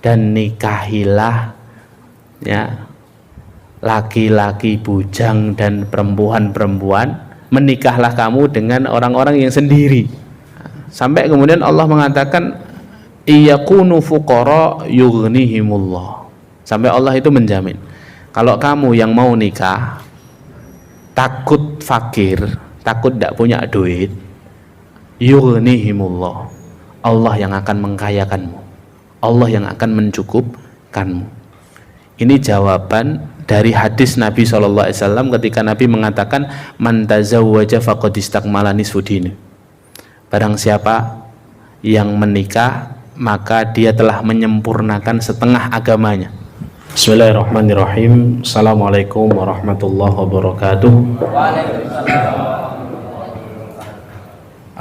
dan nikahilah ya laki-laki bujang dan perempuan-perempuan, menikahlah kamu dengan orang-orang yang sendiri. Sampai kemudian Allah mengatakan iyakunu fuqara yughnihimullah. Sampai Allah itu menjamin kalau kamu yang mau nikah takut fakir, takut tidak punya duit, yughnihimullah, Allah yang akan mengkayakanmu, Allah yang akan mencukupkanmu. Ini jawaban dari hadis Nabi SAW ketika Nabi mengatakan man tazawwaja faqad istakmala nisfu dini. Barang siapa yang menikah maka dia telah menyempurnakan setengah agamanya. Bismillahirrahmanirrahim. Assalamualaikum warahmatullahi wabarakatuh.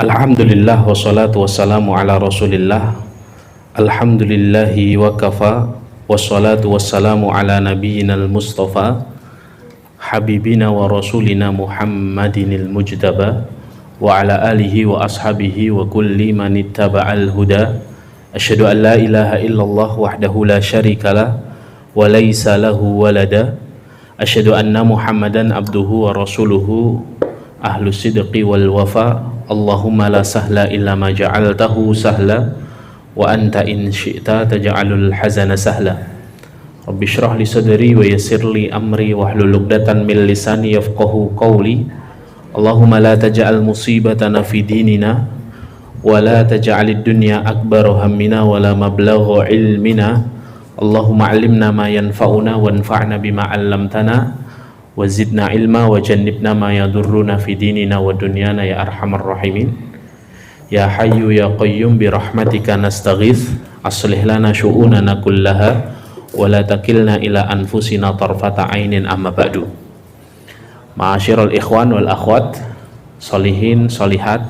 Alhamdulillah wassalatu wassalamu ala rasulillah. Alhamdulillahi wa kafa, wassalatu wassalamu ala nabiyyinal mustafa habibina wa rasulina Muhammadinil mujtaba wa ala alihi wa ashabihi wa kulli man ittaba'al huda. Asyhadu an la ilaha illallah wahdahu la syarikalah wa laysa lahu walada. Asyhadu anna Muhammadan abduhu wa rasuluhu ahlus sidqi wal wafa. Allahumma la sahla illa ma ja'altahu sahla wa anta in syi'ta taj'alul hazana sahla. Rabbi shrah li sadri wa yassir li amri wahlul 'uqdatam min lisani yafqahu qawli. Allahumma la taj'al musibatana fi dinina wa la taj'alid dunya akbara hammina wa la mablagha ilmina. Allahumma 'allimna ma yanfa'una wanfa'na bima 'allamtana wa zidna ilma wa jannibna ma yadurruna fi dinina wa dunyana ya arhamar rahimin. Ya hayyu ya qayyum bi rahmatika nastaghits aslih lana syu'unana kullaha wa la takilna ila anfusina tarfata ainin amma ba'du. Ma'asyiral ikhwan wal akhwat, solihin solihat,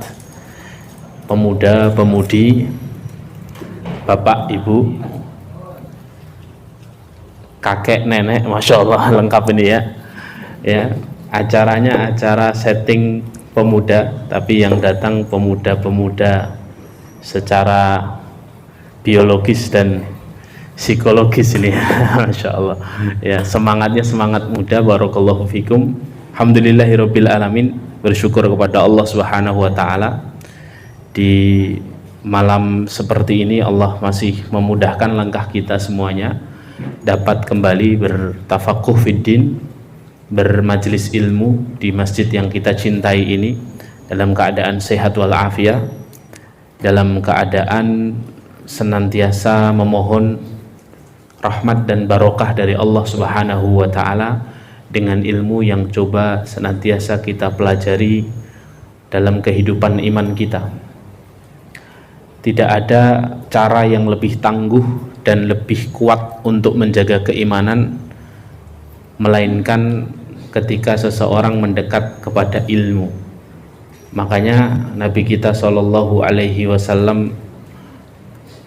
pemuda pemudi, bapak ibu, kakek nenek, masya Allah lengkap ini ya. Ya, acaranya acara setting pemuda, tapi yang datang pemuda-pemuda secara biologis dan psikologis ini. Masya Allah ya, semangatnya semangat muda. Barakallahu fikum. Alhamdulillahirabbil alamin. Bersyukur kepada Allah Subhanahu wa taala, di malam seperti ini Allah masih memudahkan langkah kita semuanya dapat kembali bertafakuh fiddin, bermajelis ilmu di masjid yang kita cintai ini, dalam keadaan sehat walafiat, dalam keadaan senantiasa memohon rahmat dan barokah dari Allah Subhanahu wa taala dengan ilmu yang coba senantiasa kita pelajari dalam kehidupan iman kita. Tidak ada cara yang lebih tangguh dan lebih kuat untuk menjaga keimanan melainkan ketika seseorang mendekat kepada ilmu. Makanya Nabi kita Shallallahu Alaihi Wasallam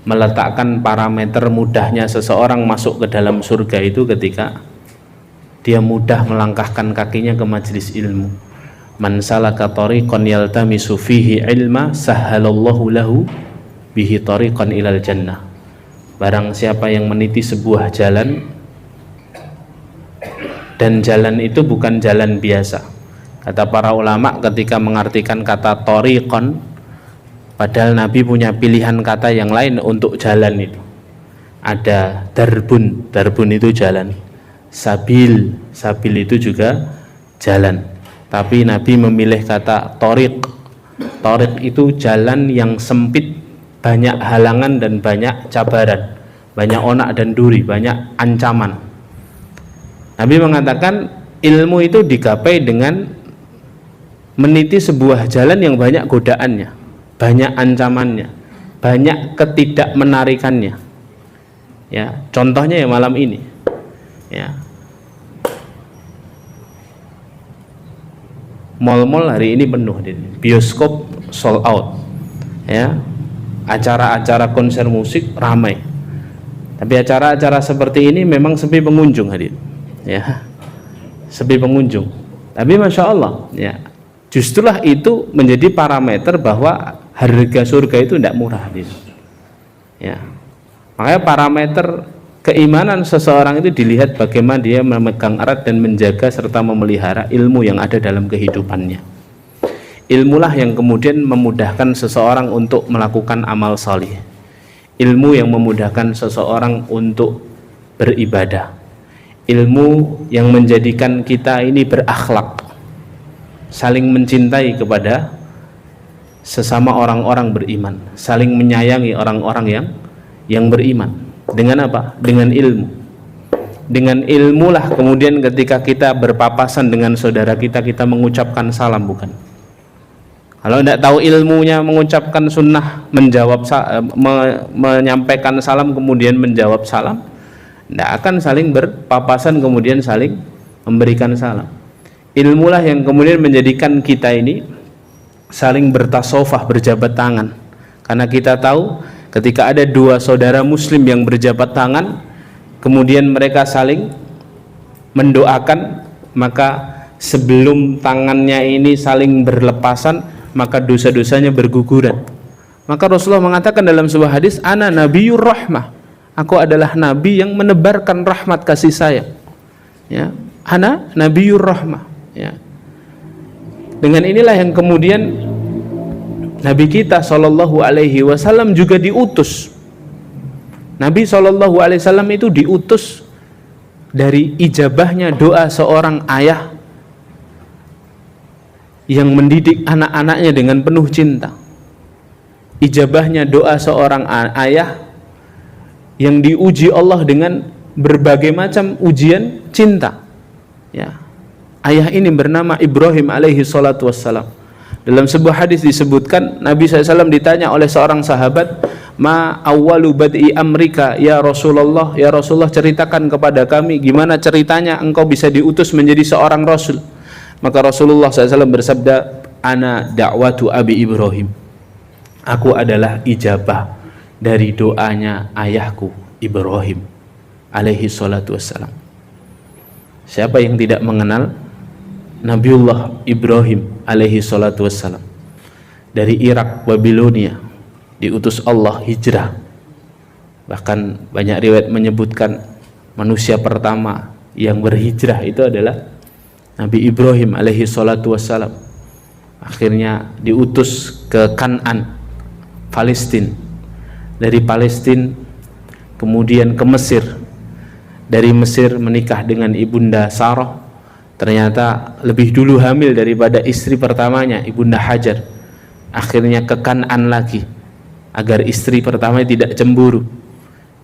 meletakkan parameter mudahnya seseorang masuk ke dalam surga itu ketika dia mudah melangkahkan kakinya ke majelis ilmu. Man salaka tariqan yaltamisu fihi ilma sahhalallahu lahu bihi tariqan ilal jannah. Barang siapa yang meniti sebuah jalan, dan jalan itu bukan jalan biasa. Kata para ulama ketika mengartikan kata tariqan, padahal Nabi punya pilihan kata yang lain untuk jalan itu. Ada darbun, darbun itu jalan. Sabil, sabil itu juga jalan. Tapi Nabi memilih kata tariq. Tariq itu jalan yang sempit, banyak halangan dan banyak cabaran, banyak onak dan duri, banyak ancaman. Nabi mengatakan ilmu itu digapai dengan meniti sebuah jalan yang banyak godaannya, banyak ancamannya, banyak ketidakmenarikannya. Ya, contohnya ya malam ini. Ya. Mal-mal hari ini penuh, bioskop sold out. Ya. Acara-acara konser musik ramai. Tapi acara-acara seperti ini memang sepi pengunjung hadir. Ya, sepi pengunjung. Tapi masya Allah, ya, justrulah itu menjadi parameter bahwa harga surga itu tidak murah hadir. Ya, Makanya parameter keimanan seseorang itu dilihat bagaimana dia memegang erat dan menjaga serta memelihara ilmu yang ada dalam kehidupannya. Ilmulah yang kemudian memudahkan seseorang untuk melakukan amal salih. Ilmu yang memudahkan seseorang untuk beribadah. Ilmu yang menjadikan kita ini berakhlak, saling mencintai kepada sesama orang-orang beriman, saling menyayangi orang-orang yang beriman. Dengan apa? Dengan ilmu. Dengan ilmulah kemudian ketika kita berpapasan dengan saudara kita, kita mengucapkan salam, bukan? Kalau tidak tahu ilmunya mengucapkan sunnah, menyampaikan salam kemudian menjawab salam, tidak akan saling berpapasan kemudian saling memberikan salam. Ilmulah yang kemudian menjadikan kita ini saling bertasofah, berjabat tangan. Karena kita tahu ketika ada dua saudara muslim yang berjabat tangan, kemudian mereka saling mendoakan, maka sebelum tangannya ini saling berlepasan, maka dosa-dosanya berguguran. Maka Rasulullah mengatakan dalam sebuah hadis, ana nabiyur rahmah, aku adalah nabi yang menebarkan rahmat kasih sayang. Ya, ana nabiyur rahmah. Ya. Dengan inilah yang kemudian Nabi kita Shallallahu Alaihi Wasallam juga diutus. Nabi Shallallahu Alaihi Wasallam itu diutus dari ijabahnya doa seorang ayah yang mendidik anak-anaknya dengan penuh cinta. Ijabahnya doa seorang ayah yang diuji Allah dengan berbagai macam ujian cinta. Ya. Ayah ini bernama Ibrahim alaihi salatu wassalam. Dalam sebuah hadis disebutkan, Nabi SAW ditanya oleh seorang sahabat, ma awwalu bad'i amrika ya Rasulullah, ya Rasulullah ceritakan kepada kami gimana ceritanya engkau bisa diutus menjadi seorang Rasul. Maka Rasulullah SAW bersabda, ana da'watu abi Ibrahim, aku adalah ijabah dari doanya ayahku Ibrahim alaihi salatu wassalam. Siapa yang tidak mengenal Nabiullah Ibrahim alaihi salatu wassalam? Dari Irak, Babilonia, diutus Allah hijrah. Bahkan banyak riwayat menyebutkan manusia pertama yang berhijrah itu adalah Nabi Ibrahim alaihi salatu wassalam. Akhirnya diutus ke Kan'an, Palestina. Dari Palestina kemudian ke Mesir. Dari Mesir menikah dengan ibunda Sarah. Ternyata lebih dulu hamil daripada istri pertamanya, ibunda Hajar. Akhirnya ke Kan'an lagi agar istri pertama tidak cemburu.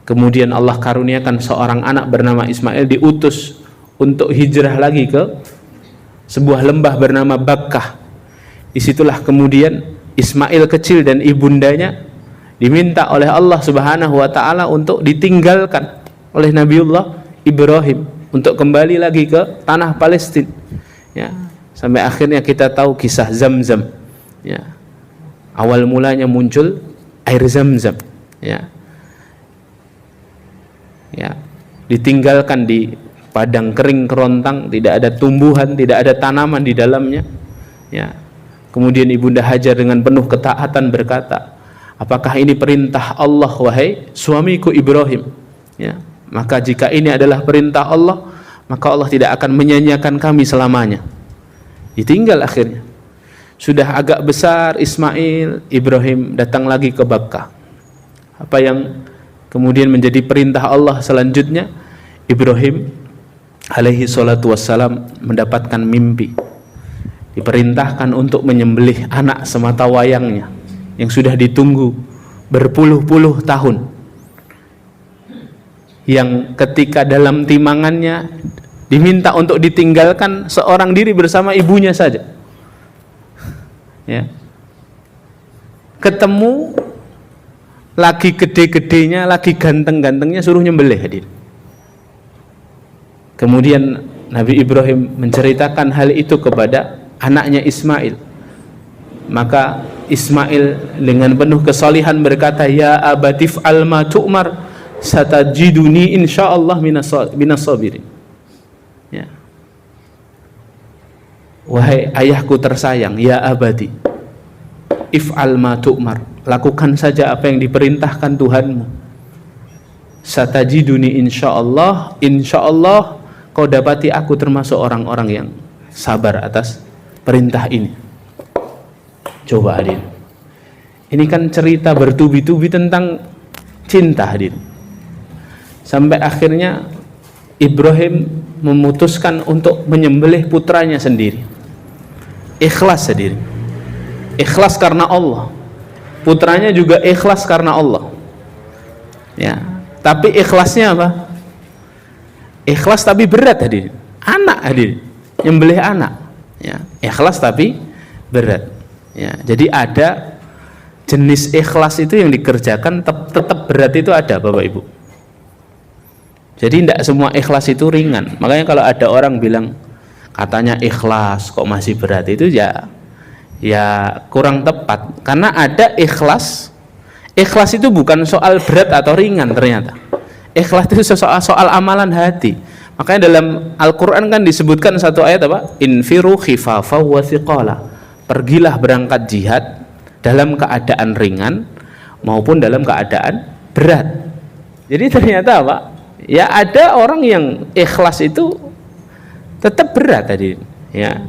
Kemudian Allah karuniakan seorang anak bernama Ismail, diutus untuk hijrah lagi ke sebuah lembah bernama Bakkah. Disitulah kemudian Ismail kecil dan ibundanya diminta oleh Allah Subhanahu wa ta'ala untuk ditinggalkan oleh Nabiullah Ibrahim untuk kembali lagi ke tanah Palestina. Ya, sampai akhirnya kita tahu kisah Zamzam. Ya, awal mulanya muncul air Zamzam. Ya, ya, ditinggalkan di padang kering kerontang, tidak ada tumbuhan, tidak ada tanaman di dalamnya. Ya, kemudian ibunda Hajar dengan penuh ketaatan berkata, apakah ini perintah Allah wahai suamiku Ibrahim? Ya, maka jika ini adalah perintah Allah, maka Allah tidak akan menyanyiakan kami selamanya. Ditinggal akhirnya. Sudah agak besar Ismail, Ibrahim datang lagi ke Bakkah. Apa yang kemudian menjadi perintah Allah selanjutnya? Ibrahim alaihi salatu wassalam mendapatkan mimpi, diperintahkan untuk menyembelih anak semata wayangnya yang sudah ditunggu berpuluh-puluh tahun, yang ketika dalam timangannya diminta untuk ditinggalkan seorang diri bersama ibunya saja. Ya. Ketemu lagi gede-gedenya, lagi ganteng-gantengnya, suruh nyembelih hadir. Kemudian Nabi Ibrahim menceritakan hal itu kepada anaknya Ismail. Maka Ismail dengan penuh kesalihan berkata, ya abatif alma tu'mar satajiduni insyaallah minas sabirin. Ya. Wahai ayahku tersayang, ya abadi, if'al ma tu'mar, lakukan saja apa yang diperintahkan Tuhanmu. satajiduni insyaallah, insyaallah kau dapati aku termasuk orang-orang yang sabar atas perintah ini. Coba hadirin, ini kan cerita bertubi-tubi tentang cinta hadirin, sampai akhirnya Ibrahim memutuskan untuk menyembelih putranya sendiri. Ikhlas hadirin, ikhlas karena Allah, putranya juga ikhlas karena Allah ya. Tapi ikhlasnya apa? Ikhlas tapi berat hadirin, anak hadirin, nyembelih anak ya. Ikhlas tapi berat ya. Jadi ada jenis ikhlas itu yang dikerjakan tetap berat, itu ada Bapak Ibu. Jadi tidak semua ikhlas itu ringan. Makanya kalau ada orang bilang katanya ikhlas kok masih berat, itu ya kurang tepat. Karena ada ikhlas itu bukan soal berat atau ringan ternyata. Ikhlas itu soal amalan hati. Makanya dalam Al-Quran kan disebutkan satu ayat apa? Infiru khifafa wa thiqala. Pergilah berangkat jihad dalam keadaan ringan maupun dalam keadaan berat. Jadi ternyata apa? Ya ada orang yang ikhlas itu tetap berat tadi ya.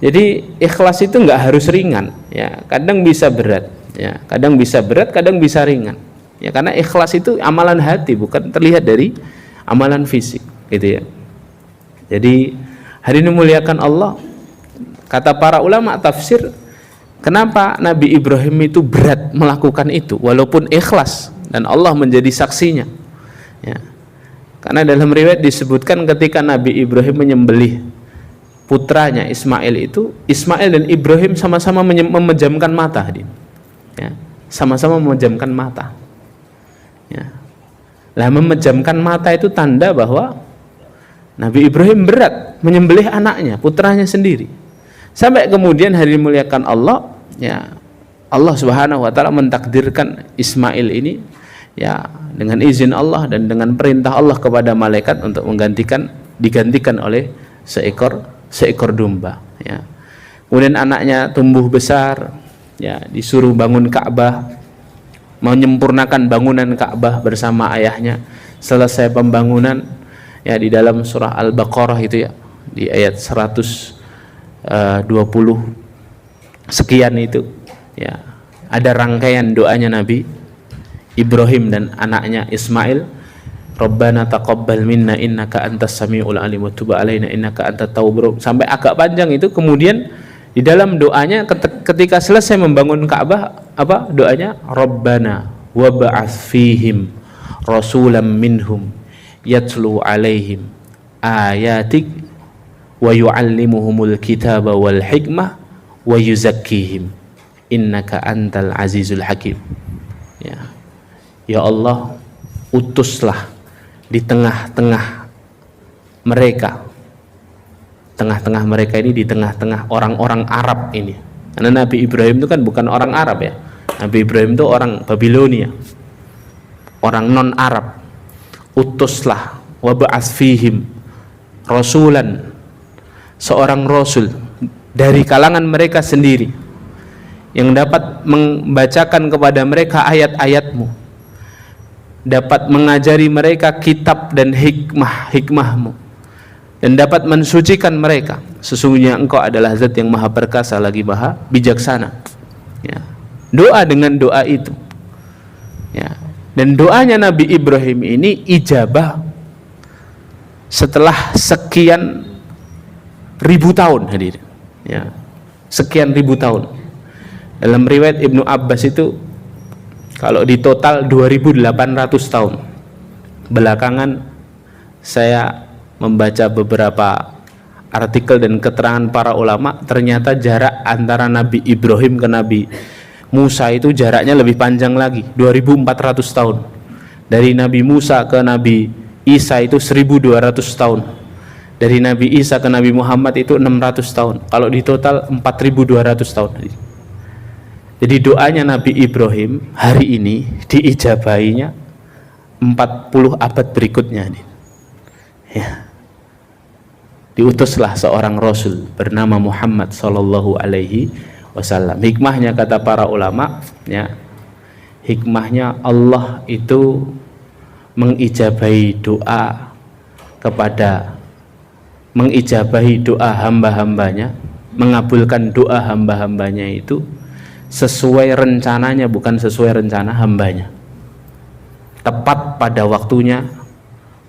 Jadi ikhlas itu nggak harus ringan ya, kadang bisa berat ya, kadang bisa berat, kadang bisa ringan ya, karena ikhlas itu amalan hati, bukan terlihat dari amalan fisik gitu ya. Jadi hari ini muliakan Allah, kata para ulama tafsir, kenapa Nabi Ibrahim itu berat melakukan itu walaupun ikhlas dan Allah menjadi saksinya ya. Karena dalam riwayat disebutkan ketika Nabi Ibrahim menyembelih putranya Ismail itu, Ismail dan Ibrahim sama-sama memejamkan mata ya, sama-sama memejamkan mata ya. Lah memejamkan mata itu tanda bahwa Nabi Ibrahim berat menyembelih anaknya, putranya sendiri. Sampai kemudian hari dimuliakan Allah ya, Allah Subhanahu wa taala mentakdirkan Ismail ini ya dengan izin Allah dan dengan perintah Allah kepada malaikat untuk digantikan oleh seekor domba ya. Kemudian anaknya tumbuh besar ya, disuruh bangun Ka'bah, menyempurnakan bangunan Ka'bah bersama ayahnya. Selesai pembangunan ya, di dalam surah Al-Baqarah itu ya, di ayat 120 sekian itu ya, ada rangkaian doanya Nabi Ibrahim dan anaknya Ismail. Rabbana taqabbal minna innaka antas samiul alim wa tub alaina innaka antat tawwabur, sampai agak panjang itu. Kemudian di dalam doanya ketika selesai membangun Ka'bah, apa doanya? Rabbana wab'ats fihim rasulam minhum yatlu alaihim ayatik wa yu'allimuhumul kitaba wal hikmah wa yuzakkihim innaka antal azizul hakim ya. Ya Allah, utuslah di tengah-tengah mereka, tengah-tengah mereka ini, di tengah-tengah orang-orang Arab ini. Karena Nabi Ibrahim itu kan bukan orang Arab ya, Nabi Ibrahim itu orang Babilonia, orang non-Arab. Utuslah wab'ats fihim rasulan, seorang rasul dari kalangan mereka sendiri yang dapat membacakan kepada mereka ayat-ayatmu, dapat mengajari mereka kitab dan hikmahmu, dan dapat mensucikan mereka. Sesungguhnya engkau adalah zat yang maha perkasa lagi maha bijaksana ya. Doa dengan doa itu ya. Dan doanya Nabi Ibrahim ini ijabah setelah sekian ribu tahun hadirin ya, sekian ribu tahun. Dalam riwayat Ibnu Abbas itu kalau di total 2800 tahun. Belakangan saya membaca beberapa artikel dan keterangan para ulama, ternyata jarak antara Nabi Ibrahim ke Nabi Musa itu jaraknya lebih panjang lagi, 2400 tahun. Dari Nabi Musa ke Nabi Isa itu 1200 tahun. Dari Nabi Isa ke Nabi Muhammad itu 600 tahun. Kalau di total 4200 tahun. Jadi doanya Nabi Ibrahim hari ini diijabahinya 40 abad berikutnya ya. Diutuslah seorang Rasul bernama Muhammad sallallahu alaihi wasallam. Hikmahnya kata para ulama ya, hikmahnya Allah itu mengijabahi doa mengijabahi doa hamba-hambanya, mengabulkan doa hamba-hambanya itu sesuai rencananya, bukan sesuai rencana hambanya. Tepat pada waktunya,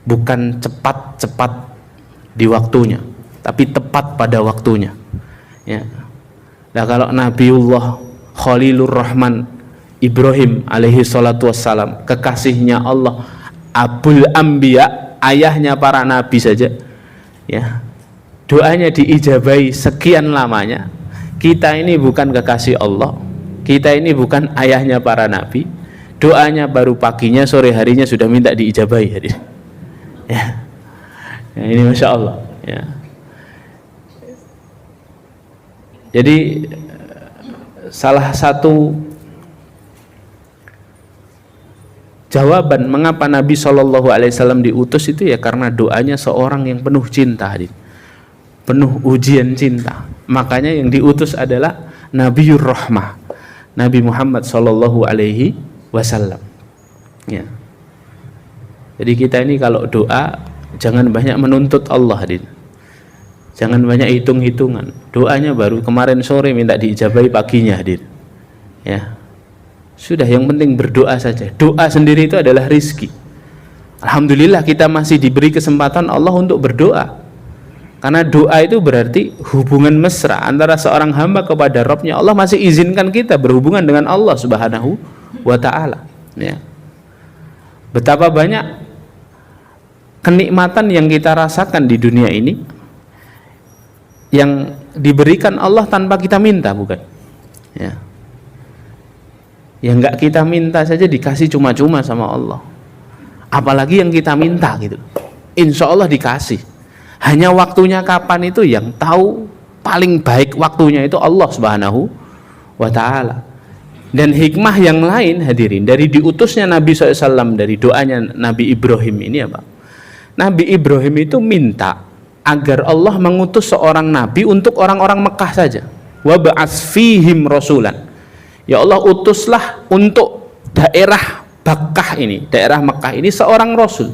bukan cepat-cepat di waktunya, tapi tepat pada waktunya. Ya. Nah, kalau Nabiullah Khalilur Rahman Ibrahim alaihi salatu wassalam, kekasihnya Allah, Abul Anbiya, ayahnya para nabi saja, ya, doanya diijabahi sekian lamanya. Kita ini bukan kekasih Allah, kita ini bukan ayahnya para nabi, doanya baru paginya, sore harinya sudah minta diijabahi. Ya. Ya, ini Masya Allah, ya. Jadi salah satu jawaban mengapa Nabi SAW diutus itu ya karena doanya seorang yang penuh cinta, penuh ujian cinta. Makanya yang diutus adalah Nabiur Rahmah, Nabi Muhammad SAW. Ya. Jadi kita ini kalau doa jangan banyak menuntut Allah, jangan banyak hitung-hitungan. Doanya baru kemarin sore minta diijabahi paginya, ya. Sudah, yang penting berdoa saja. Doa sendiri itu adalah rizki. Alhamdulillah kita masih diberi kesempatan Allah untuk berdoa, karena doa itu berarti hubungan mesra antara seorang hamba kepada Rabbnya. Allah masih izinkan kita berhubungan dengan Allah Subhanahu wa ta'ala, ya. Betapa banyak kenikmatan yang kita rasakan di dunia ini yang diberikan Allah tanpa kita minta, bukan? Ya. Yang enggak kita minta saja dikasih cuma-cuma sama Allah. Apalagi yang kita minta gitu. Insya Allah dikasih. Hanya waktunya kapan itu yang tahu, paling baik waktunya itu Allah Subhanahu wa ta'ala. Dan hikmah yang lain hadirin dari diutusnya Nabi SAW, dari doanya Nabi Ibrahim ini apa? Nabi Ibrahim itu minta agar Allah mengutus seorang nabi untuk orang-orang Mekah saja. Wa ba'ats fihim rasulan. Ya Allah, utuslah untuk daerah Bakkah ini, daerah Mekah ini seorang rasul.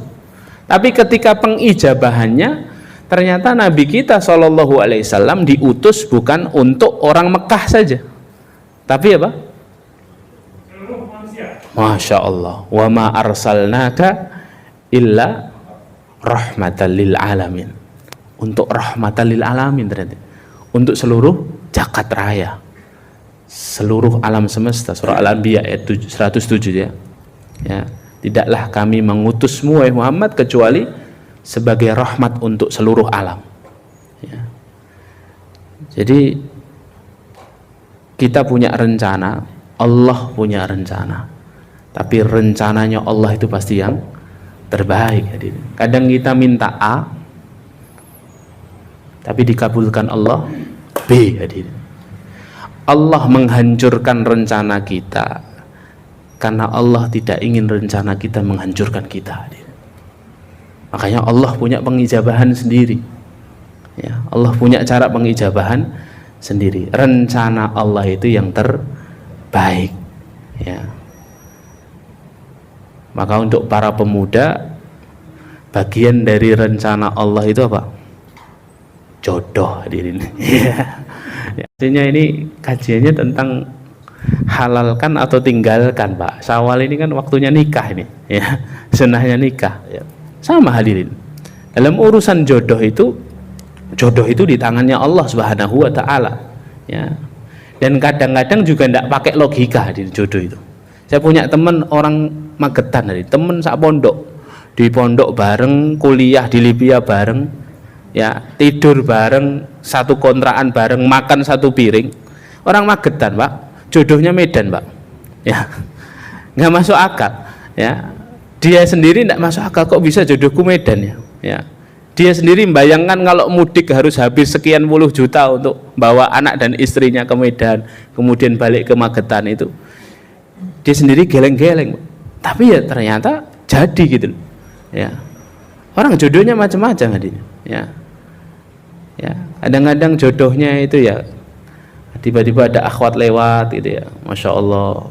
Tapi ketika pengijabahannya, ternyata Nabi kita SAW diutus bukan untuk orang Mekah saja, tapi apa? Masya Allah. Wa ma arsalnaka illa rahmatan lil alamin. Untuk rahmatan lil alamin, ternyata untuk seluruh jagat raya, seluruh alam semesta. Surah Al-Anbiya ayat 107, ya. Ya, tidaklah kami mengutusmu wahai Muhammad kecuali sebagai rahmat untuk seluruh alam, ya. Jadi kita punya rencana, Allah punya rencana, tapi rencananya Allah itu pasti yang terbaik. Kadang kita minta A tapi dikabulkan Allah B. Allah menghancurkan rencana kita karena Allah tidak ingin rencana kita menghancurkan kita. Makanya Allah punya pengijabahan sendiri, ya. Allah punya cara pengijabahan sendiri. Rencana Allah itu yang terbaik, ya. Maka untuk para pemuda, bagian dari rencana Allah itu apa? Jodoh, hadirin. Ya, artinya ini kajiannya tentang halalkan atau tinggalkan, Pak. Syawal ini kan waktunya nikah ini, ya. Sunnahnya nikah, ya. Sama hadirin. Dalam urusan jodoh itu di tangannya Allah Subhanahu wa ta'ala, ya. Dan kadang-kadang juga tidak pakai logika di jodoh itu. Saya punya teman orang Magetan, teman sak pondok, di pondok bareng, kuliah di Libya bareng, ya, tidur bareng, satu kontrakan bareng, makan satu piring. Orang Magetan, Pak, jodohnya Medan, Pak, ya. Nggak masuk akal, ya. Dia sendiri tidak masuk akal, kok bisa jodohku Medan, ya, ya. Dia sendiri membayangkan kalau mudik harus habis sekian puluh juta untuk bawa anak dan istrinya ke Medan, kemudian balik ke Magetan itu. Dia sendiri geleng-geleng, tapi ya ternyata jadi gitu, ya. Orang jodohnya macam-macam, ya. Ya, kadang-kadang jodohnya itu ya tiba-tiba ada akhwat lewat gitu, ya, Masya Allah,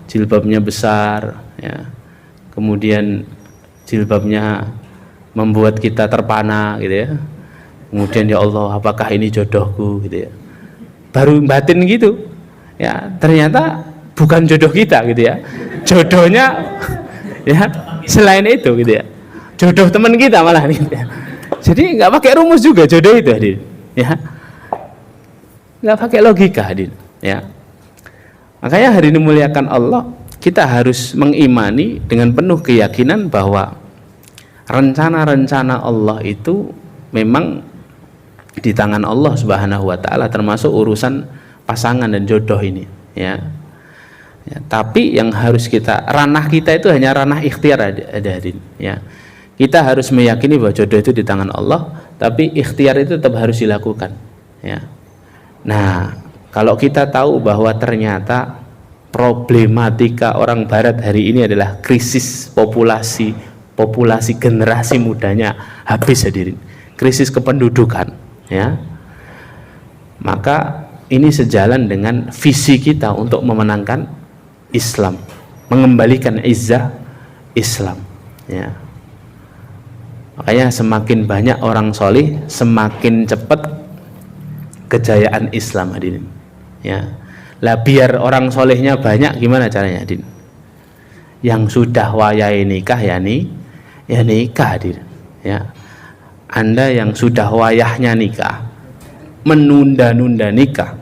jilbabnya besar, ya. Kemudian jilbabnya membuat kita terpana gitu ya. Kemudian ya Allah, apakah ini jodohku gitu ya. Baru batin gitu. Ya, ternyata bukan jodoh kita gitu ya. Jodohnya ya selain itu gitu ya. Jodoh teman kita malah gitu ya. Jadi nggak pakai rumus juga jodoh itu hadir. Ya. Nggak pakai logika hadir. Ya. Makanya hari ini muliakan Allah, kita harus mengimani dengan penuh keyakinan bahwa rencana-rencana Allah itu memang di tangan Allah Subhanahu wa taala, termasuk urusan pasangan dan jodoh ini ya. Ya, tapi yang harus kita, ranah kita itu hanya ranah ikhtiar ada ya. Kita harus meyakini bahwa jodoh itu di tangan Allah, tapi ikhtiar itu tetap harus dilakukan ya. Nah, kalau kita tahu bahwa ternyata problematika orang barat hari ini adalah krisis populasi generasi mudanya habis hadirin, krisis kependudukan ya, maka ini sejalan dengan visi kita untuk memenangkan Islam, mengembalikan izzah Islam ya. Makanya semakin banyak orang solih, semakin cepat kejayaan Islam hadirin ya. Lah biar orang solehnya banyak, gimana caranya hadirin? Yang sudah wayai nikah ya nikah hadirin ya. Anda yang sudah wayahnya nikah, menunda-nunda nikah,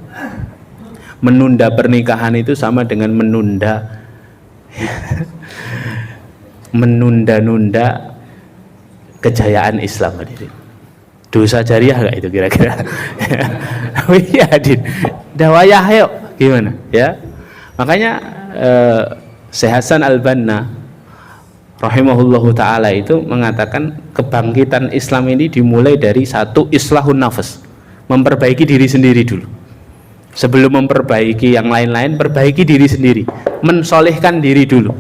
menunda pernikahan itu sama dengan menunda-nunda kejayaan Islam hadirin. Dosa jariah nggak itu kira-kira? Oh iya hadirin, dah wayah yuk, gimana ya? Makanya Syekh Hasan Al-Banna rahimahullahu ta'ala itu mengatakan kebangkitan Islam ini dimulai dari satu, islahun nafas, memperbaiki diri sendiri dulu. Sebelum memperbaiki yang lain-lain, perbaiki diri sendiri, mensolehkan diri dulu.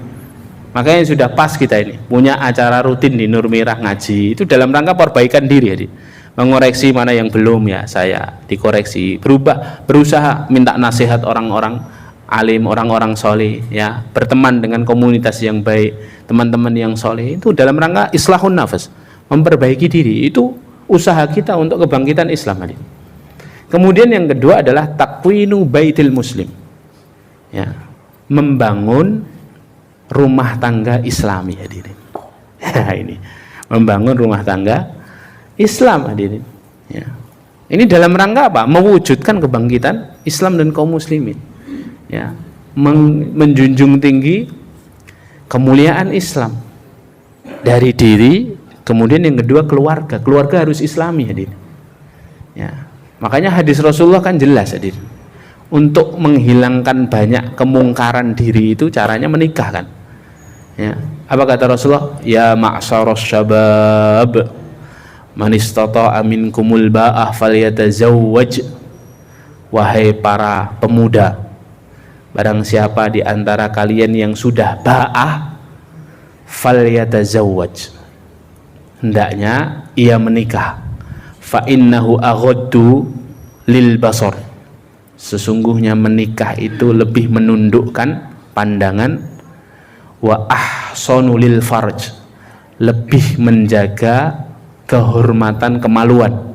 Makanya sudah pas kita ini punya acara rutin di Nur Mirah ngaji, itu dalam rangka perbaikan diri ya, mengoreksi mana yang belum ya saya dikoreksi, berubah, berusaha minta nasihat orang-orang alim, orang-orang soleh ya, berteman dengan komunitas yang baik, teman-teman yang soleh, itu dalam rangka islahun nafas, memperbaiki diri. Itu usaha kita untuk kebangkitan Islam. Kemudian yang kedua adalah takwinu baitil muslim ya, membangun rumah tangga Islami hadirin. Ini membangun rumah tangga Islam hadirin ya. Ini dalam rangka apa? Mewujudkan kebangkitan Islam dan kaum muslimin ya, menjunjung tinggi kemuliaan Islam dari diri. Kemudian yang kedua keluarga harus Islami hadir ya. Makanya hadis Rasulullah kan jelas hadir, untuk menghilangkan banyak kemungkaran diri itu caranya menikah kan ya. Apa kata Rasulullah? Ya ma'syaras syabab man istata'a minkumul ba'ah falyatazawwaj, wahai para pemuda, barang siapa di antara kalian yang sudah ba'ah, falyatazawwaj, hendaknya ia menikah. Fa innahu aghaddu lil basar, sesungguhnya menikah itu lebih menundukkan pandangan. Wa ahsanu lil farj, lebih menjaga kehormatan kemaluan.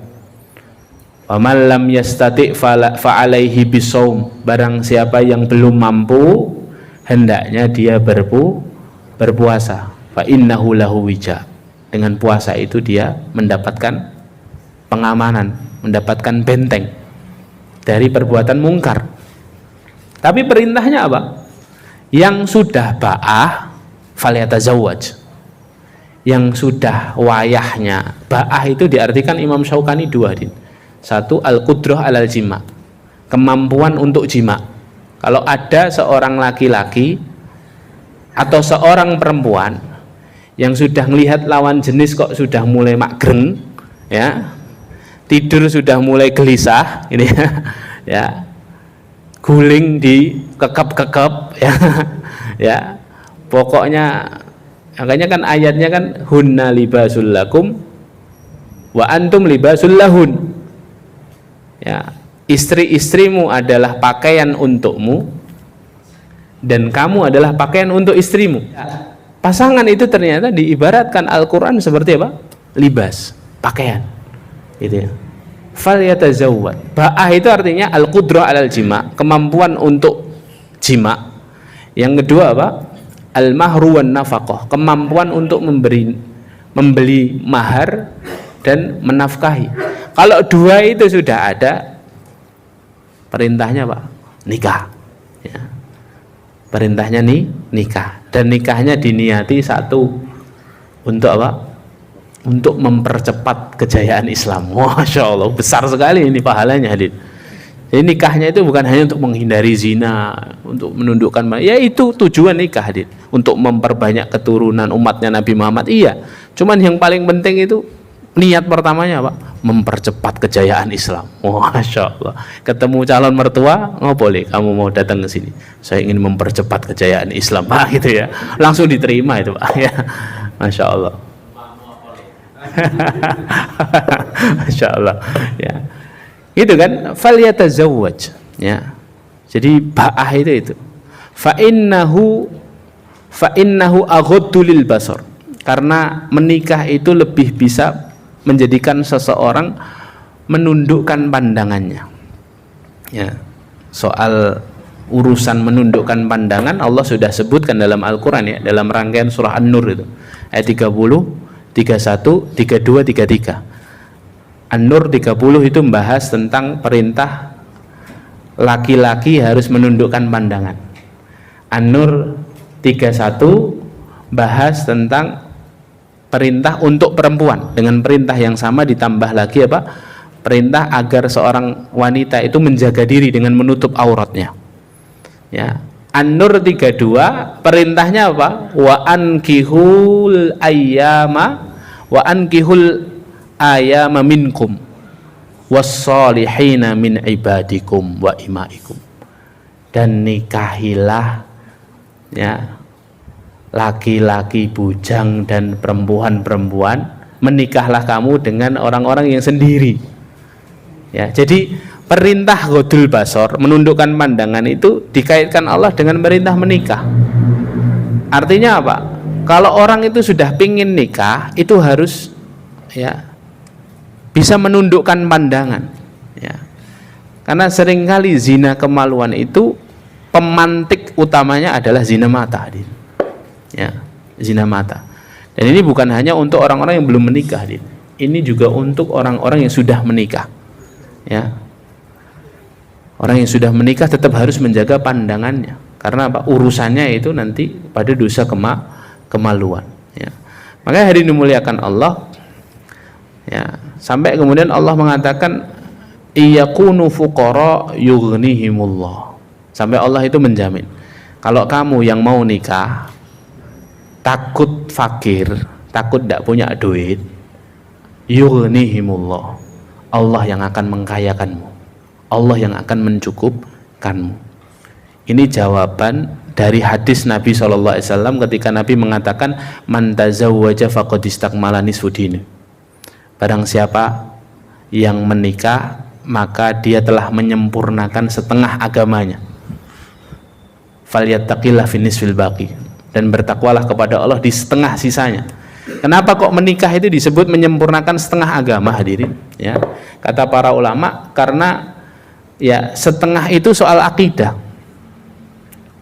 Wa man lam yastati' fa alaihi bisawm, barang siapa yang belum mampu hendaknya dia berpuasa. Fa innahu lahu wija, dengan puasa itu dia mendapatkan pengamanan, mendapatkan benteng dari perbuatan mungkar. Tapi perintahnya apa? Yang sudah ba'ah falyatazawwaj, yang sudah wayahnya. Ba'ah itu diartikan Imam Syaukani dua din. Satu, al-qudrah alal jima, kemampuan untuk jima. Kalau ada seorang laki-laki atau seorang perempuan yang sudah melihat lawan jenis kok sudah mulai magreng ya, tidur sudah mulai gelisah ini ya, guling di kekep ya, ya pokoknya. Makanya kan ayatnya kan hunna libasul lakum wa antum libasul lahun ya, istri-istrimu adalah pakaian untukmu dan kamu adalah pakaian untuk istrimu. pasangan itu ternyata diibaratkan Al-Quran seperti apa? Libas, pakaian, gitu ya. Falyatazawwad. Ba'ah itu artinya al-qudrah alal jima, kemampuan untuk jima. Yang kedua apa? Al-mahru wan nafaqah, kemampuan untuk membeli mahar dan menafkahi. Kalau dua itu sudah ada, perintahnya Pak, nikah. Ya. Perintahnya nikah, dan nikahnya diniati satu untuk apa? Untuk mempercepat kejayaan Islam. Masya Allah, besar sekali ini pahalanya hadir. Jadi nikahnya itu bukan hanya untuk menghindari zina, untuk menundukkan, ya itu tujuan nikah hadir, untuk memperbanyak keturunan umatnya Nabi Muhammad. Iya, cuman yang paling penting itu niat pertamanya Pak, mempercepat kejayaan Islam. Masya Allah, ketemu calon mertua, oh boleh kamu mau datang ke sini, saya ingin mempercepat kejayaan Islam Pak, gitu ya, langsung diterima itu Pak ya. Masya Allah. Masya Allah ya, itu kan falyatazawwaj ya. Jadi ba'ah itu fa innahu aghaddu lil basar, karena menikah itu lebih bisa menjadikan seseorang menundukkan pandangannya ya. Soal urusan menundukkan pandangan Allah sudah sebutkan dalam Al-Quran ya, dalam rangkaian surah An-Nur itu ayat 30, 31, 32, 33. An-Nur 30 itu membahas tentang perintah laki-laki harus menundukkan pandangan. An-Nur 31 bahas tentang perintah untuk perempuan, dengan perintah yang sama ditambah lagi apa? Perintah agar seorang wanita itu menjaga diri dengan menutup auratnya. Ya. An-Nur 32 perintahnya apa? Wa ankihul ayyama minkum wassalihina min ibadikum wa imaikum. Dan nikahilah ya laki-laki bujang dan perempuan-perempuan, menikahlah kamu dengan orang-orang yang sendiri. Ya, jadi perintah ghodul basor, menundukkan pandangan itu dikaitkan Allah dengan perintah menikah. Artinya apa? Kalau orang itu sudah pingin nikah, itu harus ya bisa menundukkan pandangan ya. Karena seringkali zina kemaluan itu pemantik utamanya adalah zina mata ya, zina mata. Dan ini bukan hanya untuk orang-orang yang belum menikah, ini juga untuk orang-orang yang sudah menikah ya. Orang yang sudah menikah tetap harus menjaga pandangannya, karena apa? Urusannya itu nanti pada dosa kemaluan ya. Makanya hari ini dimuliakan Allah ya, sampai kemudian Allah mengatakan iyakunu fuqara yughnihimullah, sampai Allah itu menjamin kalau kamu yang mau nikah takut fakir, takut tidak punya duit, yughnihimullah, Allah yang akan mengkayakanmu, Allah yang akan mencukupkanmu. Ini jawaban dari hadis Nabi SAW ketika Nabi mengatakan man tazawwaja faqad istakmala nisfu dini. Barang siapa yang menikah maka dia telah menyempurnakan setengah agamanya. Falyattaqillah fi nisfil baqi, dan bertakwalah kepada Allah di setengah sisanya. Kenapa kok menikah itu disebut menyempurnakan setengah agama hadirin ya? Kata para ulama, karena ya setengah itu soal akidah.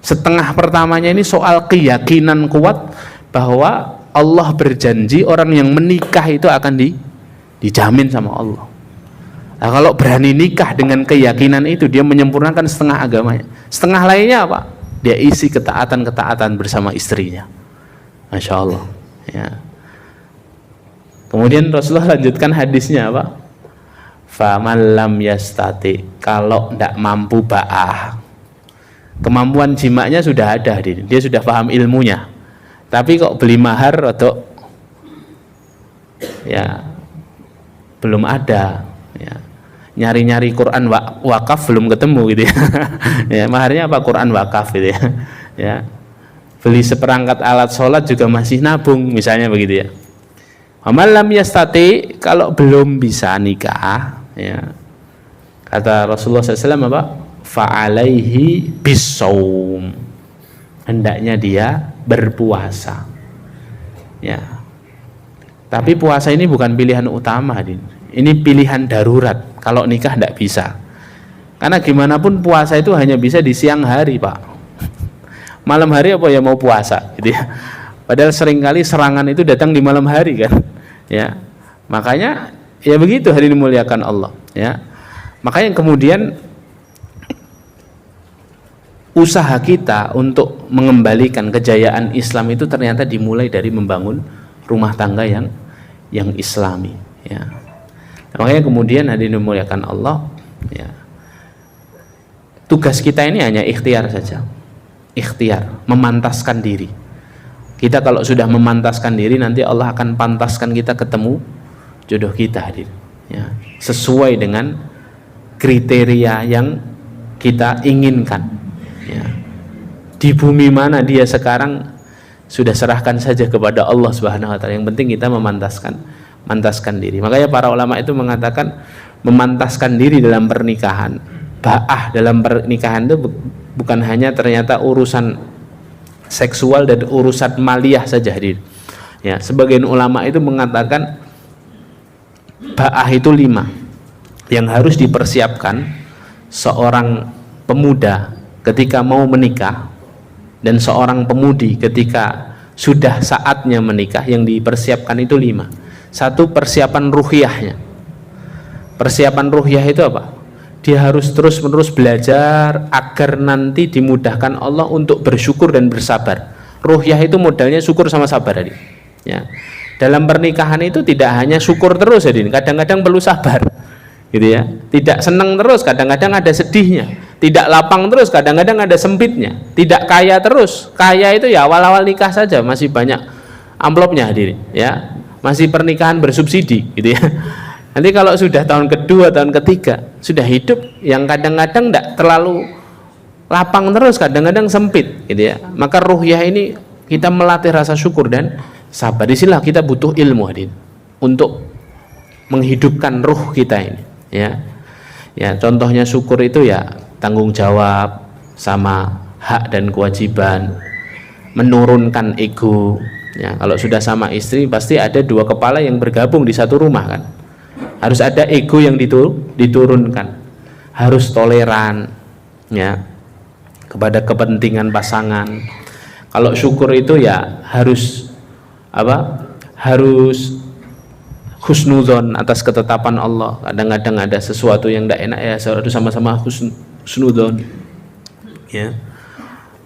Setengah pertamanya ini soal keyakinan kuat bahwa Allah berjanji orang yang menikah itu akan dijamin sama Allah. Nah, kalau berani nikah dengan keyakinan itu, dia menyempurnakan setengah agamanya. Setengah lainnya apa? Dia isi ketaatan-ketaatan bersama istrinya. Masya Allah ya. Kemudian Rasulullah lanjutkan hadisnya apa? Faman lam yastati, kalau tidak mampu ba'ah, kemampuan jimaknya sudah ada, dia sudah paham ilmunya, tapi kok beli mahar atau ya belum ada ya. Nyari-nyari Quran wakaf belum ketemu gitu ya. Ya, maharnya apa? Quran wakaf gitu ya. Ya. Beli seperangkat alat sholat juga masih nabung misalnya begitu ya. Malam yastati, kalau belum bisa nikah ya, kata Rasulullah SAW apa? Fa'alaihi bisawm, hendaknya dia berpuasa Ya. Tapi puasa ini bukan pilihan utama, ini pilihan darurat. Kalau nikah tidak bisa. Karena gimana pun puasa itu hanya bisa di siang hari, Pak. Malam hari apa ya mau puasa, gitu ya. Padahal seringkali serangan itu datang di malam hari kan. Ya. Makanya ya begitu hari dimuliakan Allah, ya. Makanya kemudian usaha kita untuk mengembalikan kejayaan Islam itu ternyata dimulai dari membangun rumah tangga yang islami, ya. Makanya kemudian hadirin dimuliakan Allah, ya, tugas kita ini hanya ikhtiar saja, ikhtiar, memantaskan diri. Kita kalau sudah memantaskan diri, nanti Allah akan pantaskan kita ketemu jodoh kita, hadirin, ya, sesuai dengan kriteria yang kita inginkan, ya. Di bumi mana dia sekarang, sudah serahkan saja kepada Allah Subhanahu wa taala. Yang penting kita memantaskan diri. Makanya para ulama itu mengatakan memantaskan diri dalam pernikahan, ba'ah dalam pernikahan itu bukan hanya ternyata urusan seksual dan urusan maliyah saja, hadir. Ya, sebagian ulama itu mengatakan ba'ah itu 5 yang harus dipersiapkan seorang pemuda ketika mau menikah, dan seorang pemudi ketika sudah saatnya menikah. Yang dipersiapkan itu 5. 1, persiapan ruhiyahnya. Persiapan ruhiyah itu apa? Dia harus terus-menerus belajar agar nanti dimudahkan Allah untuk bersyukur dan bersabar. Ruhiyah itu modalnya syukur sama sabar, adik. Ya. Dalam pernikahan itu tidak hanya syukur terus, adik. Kadang-kadang perlu sabar, gitu ya. Tidak senang terus, kadang-kadang ada sedihnya. Tidak lapang terus, kadang-kadang ada sempitnya. Tidak kaya terus. Kaya itu ya awal-awal nikah saja, masih banyak amplopnya, hadirin, ya. Masih pernikahan bersubsidi, gitu ya. Nanti kalau sudah tahun kedua, tahun ketiga, sudah hidup yang kadang-kadang tidak terlalu lapang terus, kadang-kadang sempit, gitu ya. Maka ruhiyah ini kita melatih rasa syukur dan sabar. Disinilah kita butuh ilmu, hadirin, untuk menghidupkan ruh kita ini, ya. Ya, contohnya syukur itu ya tanggung jawab sama hak dan kewajiban, menurunkan ego, ya. Kalau sudah sama istri pasti ada 2 kepala yang bergabung di satu rumah kan, harus ada ego yang diturunkan, harus toleran, ya, kepada kepentingan pasangan. Kalau syukur itu ya harus apa? Harus husnudzon atas ketetapan Allah. Kadang-kadang ada sesuatu yang tidak enak, ya harus sama-sama husnudzon, ya,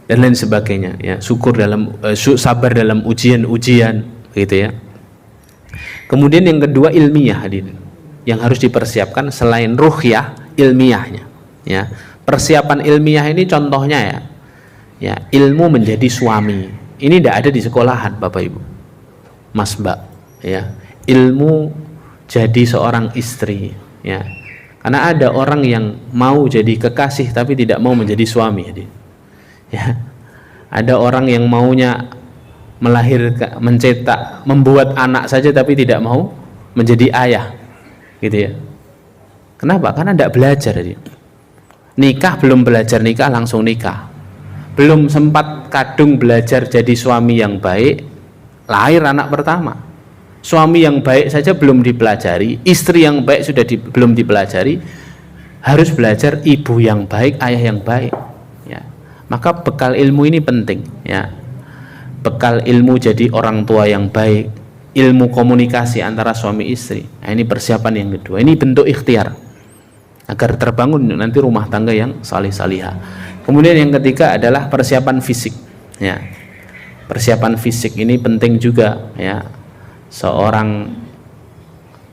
dan lain sebagainya, ya. Syukur dalam sabar dalam ujian-ujian, gitu ya. Kemudian yang kedua ilmiah, hadirin, yang harus dipersiapkan selain ruhiyah, ilmiahnya, ya. Persiapan ilmiah ini contohnya ya ilmu menjadi suami. Ini tidak ada di sekolahan, Bapak Ibu, Mas Mbak, ya. Ilmu jadi seorang istri, ya. Karena ada orang yang mau jadi kekasih tapi tidak mau menjadi suami, ya. Ada orang yang maunya melahirkan, mencetak, membuat anak saja tapi tidak mau menjadi ayah, gitu ya. Kenapa? Karena tidak belajar, nikah belum belajar nikah langsung nikah, belum sempat kadung belajar jadi suami yang baik, lahir anak pertama. Suami yang baik saja belum dipelajari, istri yang baik sudah belum dipelajari, harus belajar ibu yang baik, ayah yang baik, ya. Maka bekal ilmu ini penting, ya. Bekal ilmu jadi orang tua yang baik, ilmu komunikasi antara suami istri. Nah, ini persiapan yang kedua. Ini bentuk ikhtiar agar terbangun nanti rumah tangga yang salih-salihah. Kemudian yang ketiga adalah persiapan fisik, ya. Persiapan fisik ini penting juga, ya. Seorang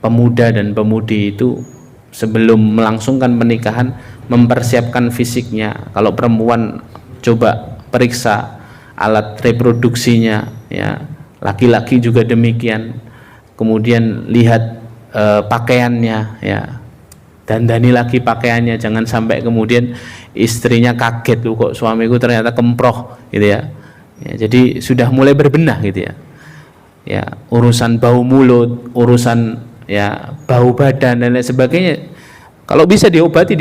pemuda dan pemudi itu sebelum melangsungkan pernikahan mempersiapkan fisiknya. Kalau perempuan coba periksa alat reproduksinya, ya. Laki-laki juga demikian. Kemudian lihat pakaiannya, ya. Dandani lagi pakaiannya, jangan sampai kemudian istrinya kaget, loh kok suamiku ternyata kemproh, gitu ya. Ya, jadi sudah mulai berbenah, gitu ya. Ya, urusan bau mulut, urusan ya bau badan dan lain sebagainya, kalau bisa diobati,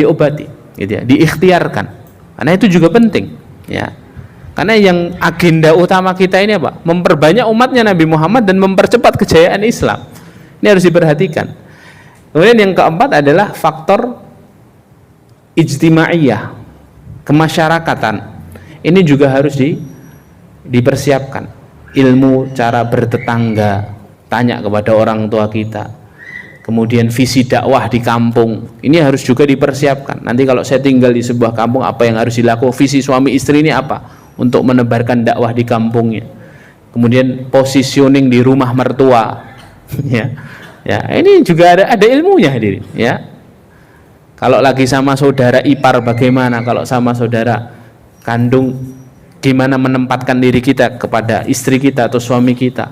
gitu ya, diikhtiarkan, karena itu juga penting, ya. Karena yang agenda utama kita ini apa? Memperbanyak umatnya Nabi Muhammad dan mempercepat kejayaan Islam. Ini harus diperhatikan. Kemudian yang keempat adalah faktor ijtimaiyah, kemasyarakatan. Ini juga harus dipersiapkan. Ilmu cara bertetangga, tanya kepada orang tua kita. Kemudian visi dakwah di kampung, ini harus juga dipersiapkan. Nanti kalau saya tinggal di sebuah kampung, apa yang harus dilakukan? Visi suami istri ini apa? Untuk menebarkan dakwah di kampungnya. Kemudian positioning di rumah mertua. Ya, ini juga ada ilmunya hadirin. Ya, kalau lagi sama saudara ipar bagaimana? Kalau sama saudara kandung, gimana menempatkan diri kita kepada istri kita atau suami kita?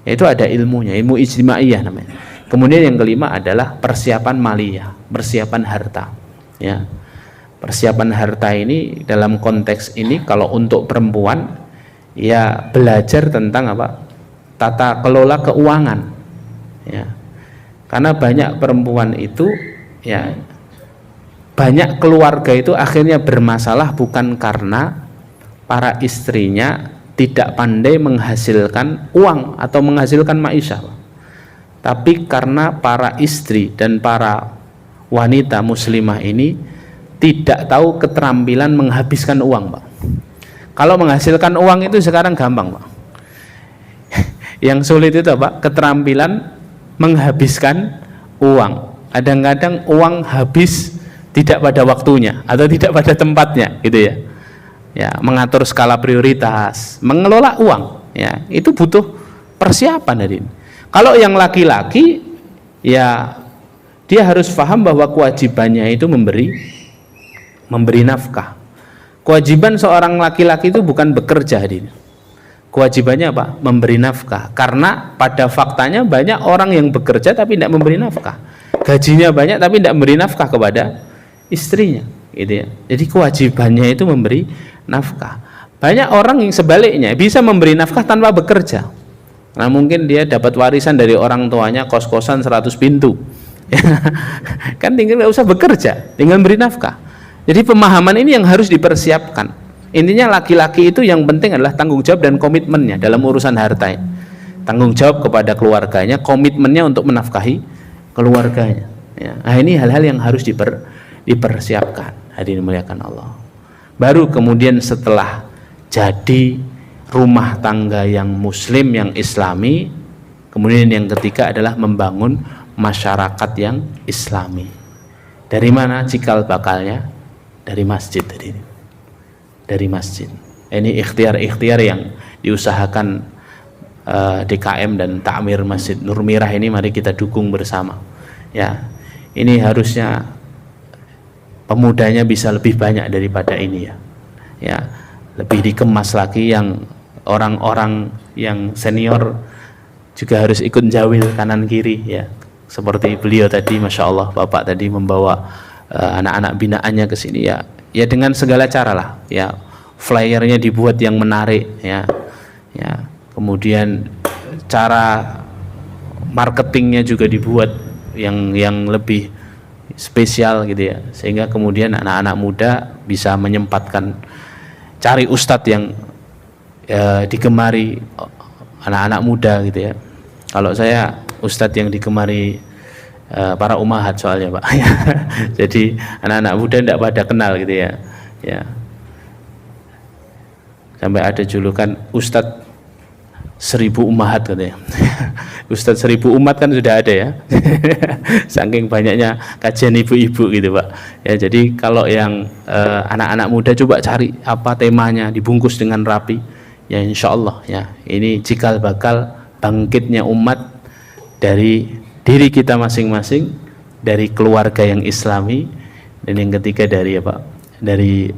Ya, itu ada ilmunya, ilmu ijtimaiyah namanya. Kemudian yang kelima adalah persiapan maliyah, persiapan harta. Ya, persiapan harta ini dalam konteks ini kalau untuk perempuan ya belajar tentang apa? Tata kelola keuangan. Ya, karena banyak perempuan itu ya, banyak keluarga itu akhirnya bermasalah bukan karena para istrinya tidak pandai menghasilkan uang atau menghasilkan maisha, tapi karena para istri dan para wanita muslimah ini tidak tahu keterampilan menghabiskan uang, Pak. Kalau menghasilkan uang itu sekarang gampang, Pak. Yang sulit itu apa? Keterampilan menghabiskan uang. Kadang-kadang uang habis tidak pada waktunya atau tidak pada tempatnya, gitu ya. Ya, mengatur skala prioritas, mengelola uang, ya, itu butuh persiapan dari ini. Kalau yang laki-laki, ya dia harus paham bahwa kewajibannya itu memberi nafkah. Kewajiban seorang laki-laki itu bukan bekerja, hadirin. Kewajibannya apa? Memberi nafkah. Karena pada faktanya banyak orang yang bekerja tapi tidak memberi nafkah. Gajinya banyak tapi tidak memberi nafkah kepada istrinya, gitu ya. Jadi kewajibannya itu memberi nafkah. Banyak orang yang sebaliknya bisa memberi nafkah tanpa bekerja. Nah, mungkin dia dapat warisan dari orang tuanya kos-kosan 100 pintu. Kan tinggal nggak usah bekerja, tinggal beri nafkah. Jadi pemahaman ini yang harus dipersiapkan. Intinya laki-laki itu yang penting adalah tanggung jawab dan komitmennya dalam urusan harta. Tanggung jawab kepada keluarganya, komitmennya untuk menafkahi keluarganya. Ya. Nah, ini hal-hal yang harus dipersiapkan. Hadirin muliakan Allah. Baru kemudian setelah jadi rumah tangga yang muslim, yang islami, kemudian yang ketiga adalah membangun masyarakat yang islami. Dari mana cikal bakalnya? Dari masjid tadi. Dari masjid. Ini ikhtiar-ikhtiar yang diusahakan DKM dan Takmir Masjid Nur Mirah ini, mari kita dukung bersama. Ya, ini harusnya pemudanya bisa lebih banyak daripada ini, ya. Ya, lebih dikemas lagi, yang orang-orang yang senior juga harus ikut jawil kanan kiri, ya. Seperti beliau tadi, masya Allah, bapak tadi membawa anak-anak binaannya ke sini, ya, ya dengan segala cara lah, ya, flyernya dibuat yang menarik, ya, ya, kemudian cara marketingnya juga dibuat yang lebih spesial, gitu ya, sehingga kemudian anak-anak muda bisa menyempatkan cari ustadz yang digemari anak-anak muda, gitu ya. Kalau saya ustadz yang digemari para umahat soalnya, Pak. Jadi anak-anak muda tidak pada kenal, gitu ya. Ya. Sampai ada julukan ustadz 1000 umahat, katanya. Ustadz 1000 umat kan sudah ada, ya. Saking banyaknya kajian ibu-ibu, gitu, Pak. Ya, jadi kalau yang anak-anak muda coba cari apa temanya, dibungkus dengan rapi, ya insya Allah, ya, ini cikal bakal bangkitnya umat dari diri kita masing-masing, dari keluarga yang islami, dan yang ketiga dari apa? Dari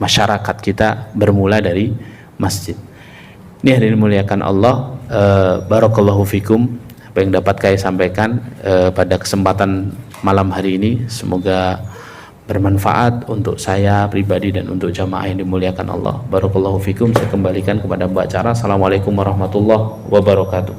masyarakat kita, bermula dari masjid. Ini hadirin muliakan Allah. Barakallahu fikum, apa yang dapat saya sampaikan pada kesempatan malam hari ini, semoga bermanfaat untuk saya pribadi dan untuk jamaah yang dimuliakan Allah. Barakallahu fikum. Saya kembalikan kepada Mbak Cara. Assalamualaikum warahmatullahi wabarakatuh.